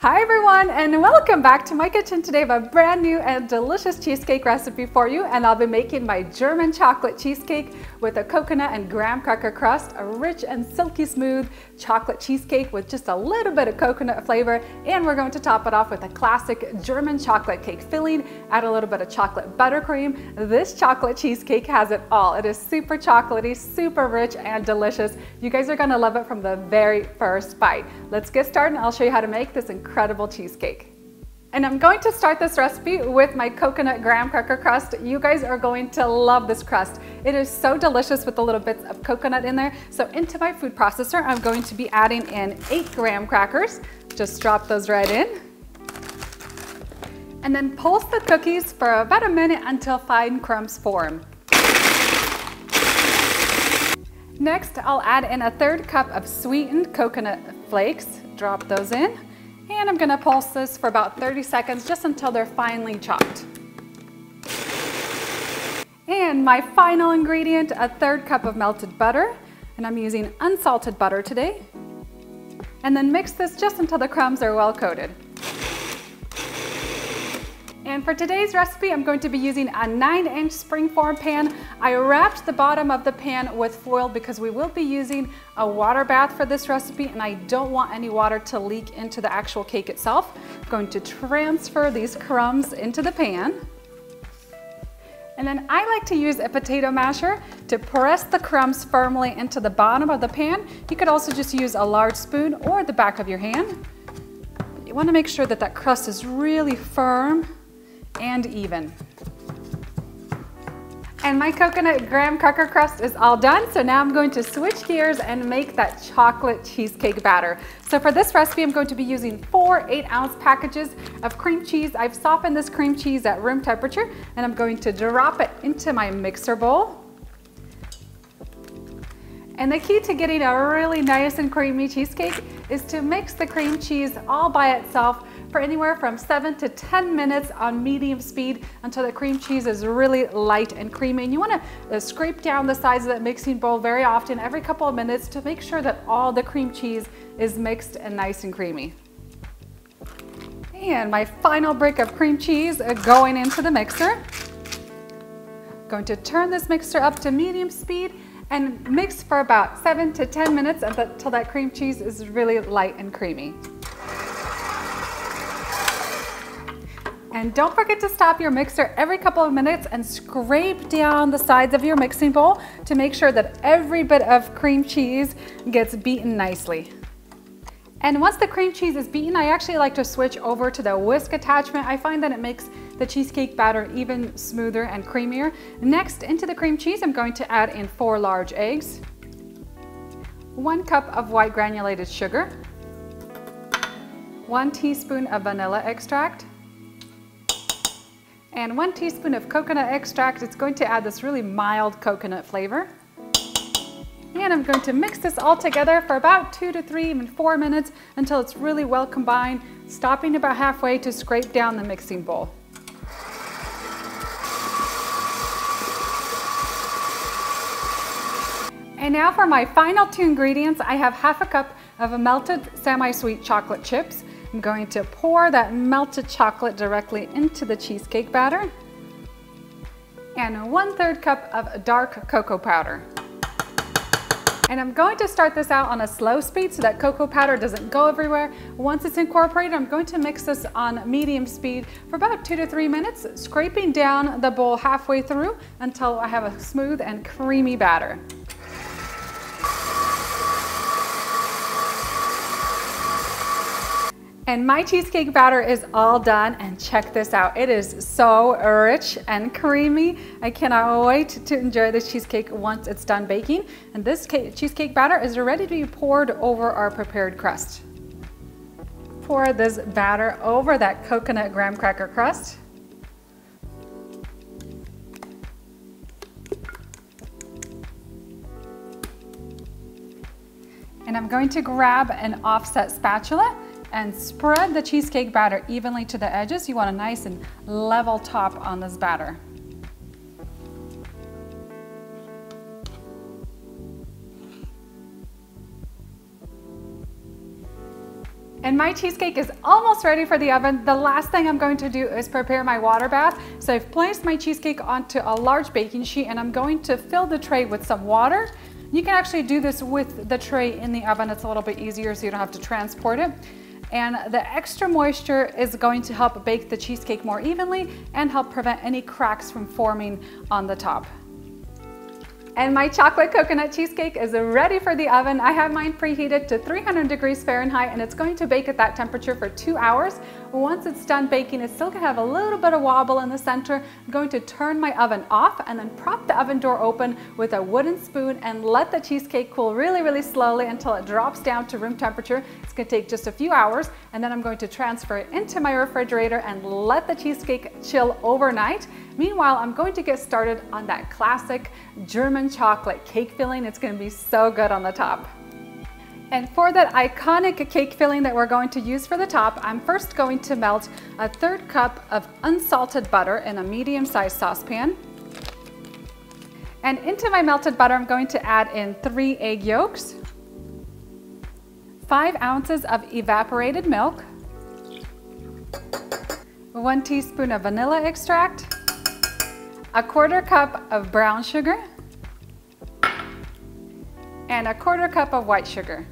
Hi everyone, and welcome back to my kitchen. Today I have a brand new and delicious cheesecake recipe for you, and I'll be making my German chocolate cheesecake with a coconut and graham cracker crust, a rich and silky smooth chocolate cheesecake with just a little bit of coconut flavor, and we're going to top it off with a classic German chocolate cake filling, add a little bit of chocolate buttercream. This chocolate cheesecake has it all. It is super chocolatey, super rich and delicious. You guys are gonna love it from the very first bite. Let's get started and I'll show you how to make this incredible cheesecake. And I'm going to start this recipe with my coconut graham cracker crust. You guys are going to love this crust. It is so delicious with the little bits of coconut in there. So into my food processor, I'm going to be adding in 8 graham crackers. Just drop those right in. And then pulse the cookies for about a minute until fine crumbs form. Next, I'll add in a 1/3 cup of sweetened coconut flakes. Drop those in. And I'm gonna pulse this for about 30 seconds just until they're finely chopped. And my final ingredient, a 1/3 cup of melted butter. And I'm using unsalted butter today. And then mix this just until the crumbs are well coated. And for today's recipe, I'm going to be using a 9-inch springform pan. I wrapped the bottom of the pan with foil because we will be using a water bath for this recipe, and I don't want any water to leak into the actual cake itself. I'm going to transfer these crumbs into the pan. And then I like to use a potato masher to press the crumbs firmly into the bottom of the pan. You could also just use a large spoon or the back of your hand. You want to make sure that that crust is really firm and even. And my coconut graham cracker crust is all done, so now I'm going to switch gears and make that chocolate cheesecake batter. So for this recipe, I'm going to be using 4 8-ounce packages of cream cheese. I've softened this cream cheese at room temperature, and I'm going to drop it into my mixer bowl. And the key to getting a really nice and creamy cheesecake is to mix the cream cheese all by itself for anywhere from 7 to 10 minutes on medium speed until the cream cheese is really light and creamy. And you want to scrape down the sides of that mixing bowl very often, every couple of minutes, to make sure that all the cream cheese is mixed and nice and creamy. And my final brick of cream cheese going into the mixer. Going to turn this mixer up to medium speed and mix for about 7 to 10 minutes until that cream cheese is really light and creamy. And don't forget to stop your mixer every couple of minutes and scrape down the sides of your mixing bowl to make sure that every bit of cream cheese gets beaten nicely. And once the cream cheese is beaten, I actually like to switch over to the whisk attachment. I find that it makes the cheesecake batter even smoother and creamier. Next, into the cream cheese, I'm going to add in 4 large eggs, 1 cup of white granulated sugar, 1 teaspoon of vanilla extract, and 1 teaspoon of coconut extract. It's going to add this really mild coconut flavor. And I'm going to mix this all together for about 2 to 3, even 4 minutes until it's really well combined, stopping about halfway to scrape down the mixing bowl. And now for my final 2 ingredients, I have 1/2 cup of melted semi-sweet chocolate chips. I'm going to pour that melted chocolate directly into the cheesecake batter, and 1/3 cup of dark cocoa powder. And I'm going to start this out on a slow speed so that cocoa powder doesn't go everywhere. Once it's incorporated, I'm going to mix this on medium speed for about 2 to 3 minutes, scraping down the bowl halfway through until I have a smooth and creamy batter. And my cheesecake batter is all done, and check this out. It is so rich and creamy. I cannot wait to enjoy this cheesecake once it's done baking. And this cheesecake batter is ready to be poured over our prepared crust. Pour this batter over that coconut graham cracker crust. And I'm going to grab an offset spatula and spread the cheesecake batter evenly to the edges. You want a nice and level top on this batter. And my cheesecake is almost ready for the oven. The last thing I'm going to do is prepare my water bath. So I've placed my cheesecake onto a large baking sheet and I'm going to fill the tray with some water. You can actually do this with the tray in the oven. It's a little bit easier so you don't have to transport it. And the extra moisture is going to help bake the cheesecake more evenly and help prevent any cracks from forming on the top. And my chocolate coconut cheesecake is ready for the oven. I have mine preheated to 300 degrees Fahrenheit and it's going to bake at that temperature for 2 hours. Once it's done baking, it's still gonna have a little bit of wobble in the center. I'm going to turn my oven off and then prop the oven door open with a wooden spoon and let the cheesecake cool really slowly until it drops down to room temperature. It's gonna take just a few hours and then I'm going to transfer it into my refrigerator and let the cheesecake chill overnight. Meanwhile, I'm going to get started on that classic German chocolate cake filling. It's going to be so good on the top. And for that iconic cake filling that we're going to use for the top, I'm first going to melt a 1/3 cup of unsalted butter in a medium-sized saucepan. And into my melted butter, I'm going to add in 3 egg yolks, 5 ounces of evaporated milk, 1 teaspoon of vanilla extract, a 1/4 cup of brown sugar, and a 1/4 cup of white sugar.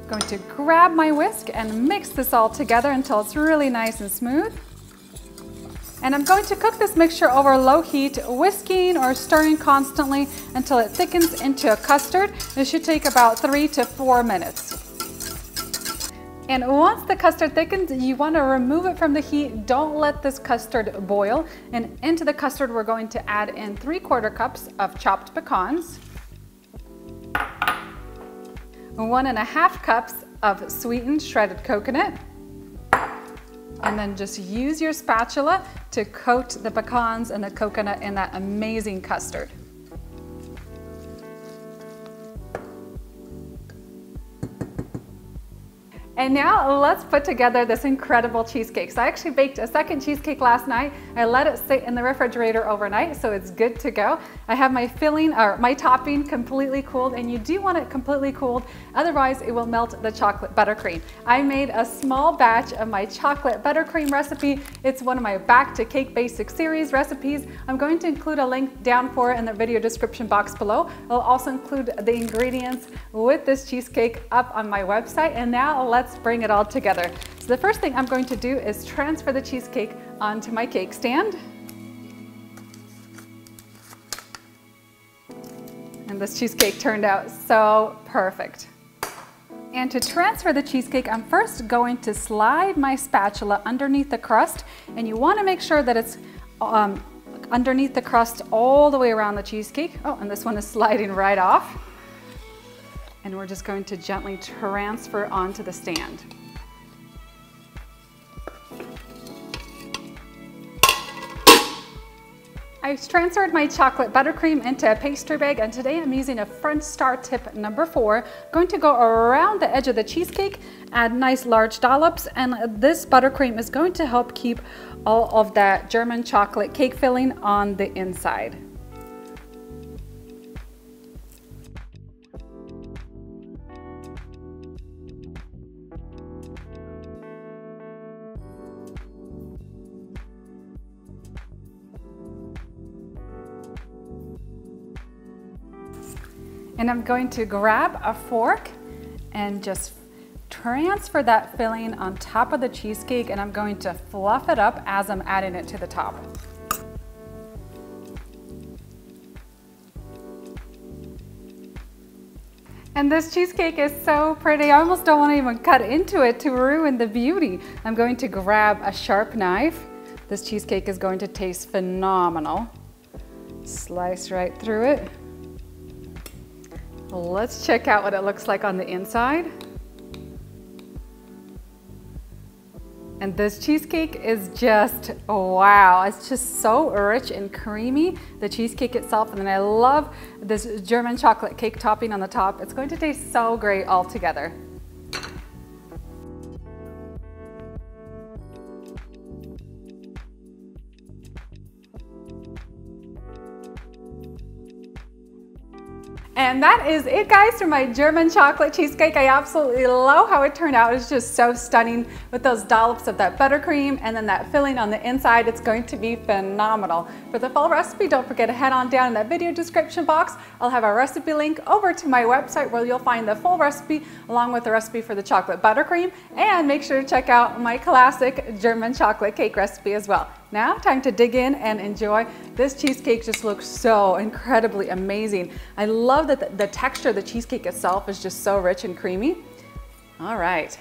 I'm going to grab my whisk and mix this all together until it's really nice and smooth. And I'm going to cook this mixture over low heat, whisking or stirring constantly until it thickens into a custard. This should take about 3 to 4 minutes. And once the custard thickens, you want to remove it from the heat. Don't let this custard boil. And into the custard, we're going to add in 3/4 cups of chopped pecans, 1.5 cups of sweetened shredded coconut, and then just use your spatula to coat the pecans and the coconut in that amazing custard. And now let's put together this incredible cheesecake. So I actually baked a second cheesecake last night. I let it sit in the refrigerator overnight, so it's good to go. I have my filling, or my topping, completely cooled, and you do want it completely cooled, otherwise it will melt the chocolate buttercream. I made a small batch of my chocolate buttercream recipe. It's one of my Back to Cake Basics series recipes. I'm going to include a link down for it in the video description box below. I'll also include the ingredients with this cheesecake up on my website. And now let's bring it all together. So the first thing I'm going to do is transfer the cheesecake onto my cake stand. And this cheesecake turned out so perfect. And to transfer the cheesecake, I'm first going to slide my spatula underneath the crust, and you want to make sure that it's underneath the crust all the way around the cheesecake. Oh, and this one is sliding right off. And we're just going to gently transfer onto the stand. I've transferred my chocolate buttercream into a pastry bag, and today I'm using a French star tip number 4. Going to go around the edge of the cheesecake, add nice large dollops, and this buttercream is going to help keep all of that German chocolate cake filling on the inside. And I'm going to grab a fork and just transfer that filling on top of the cheesecake, and I'm going to fluff it up as I'm adding it to the top. And this cheesecake is so pretty. I almost don't want to even cut into it to ruin the beauty. I'm going to grab a sharp knife. This cheesecake is going to taste phenomenal. Slice right through it. Let's check out what it looks like on the inside. And this cheesecake is just, wow, it's just so rich and creamy, the cheesecake itself. And then I love this German chocolate cake topping on the top. It's going to taste so great all together. And that is it, guys, for my German chocolate cheesecake. I absolutely love how it turned out. It's just so stunning with those dollops of that buttercream and then that filling on the inside. It's going to be phenomenal. For the full recipe, don't forget to head on down in that video description box. I'll have a recipe link over to my website where you'll find the full recipe along with the recipe for the chocolate buttercream. And make sure to check out my classic German chocolate cake recipe as well. Now, time to dig in and enjoy. This cheesecake just looks so incredibly amazing. I love that the texture of the cheesecake itself is just so rich and creamy. All right.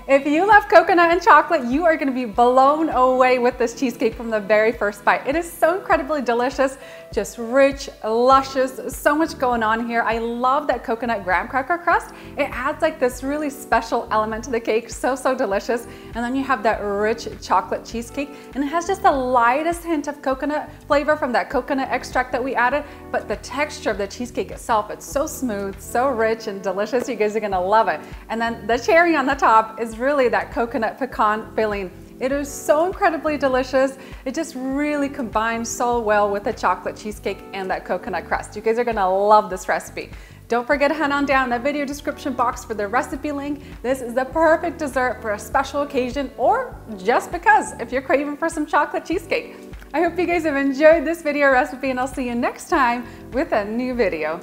If you love coconut and chocolate, you are going to be blown away with this cheesecake from the very first bite. It is so incredibly delicious, just rich, luscious, so much going on here. I love that coconut graham cracker crust. It adds like this really special element to the cake, so delicious. And then you have that rich chocolate cheesecake, and it has just the lightest hint of coconut flavor from that coconut extract that we added, but the texture of the cheesecake itself, it's so smooth, so rich and delicious. You guys are gonna love it. And then the cherry on the top is really that coconut pecan filling. It is so incredibly delicious. It just really combines so well with the chocolate cheesecake and that coconut crust. You guys are gonna love this recipe. Don't forget to head on down in the video description box for the recipe link. This is the perfect dessert for a special occasion or just because if you're craving for some chocolate cheesecake. I hope you guys have enjoyed this video recipe, and I'll see you next time with a new video.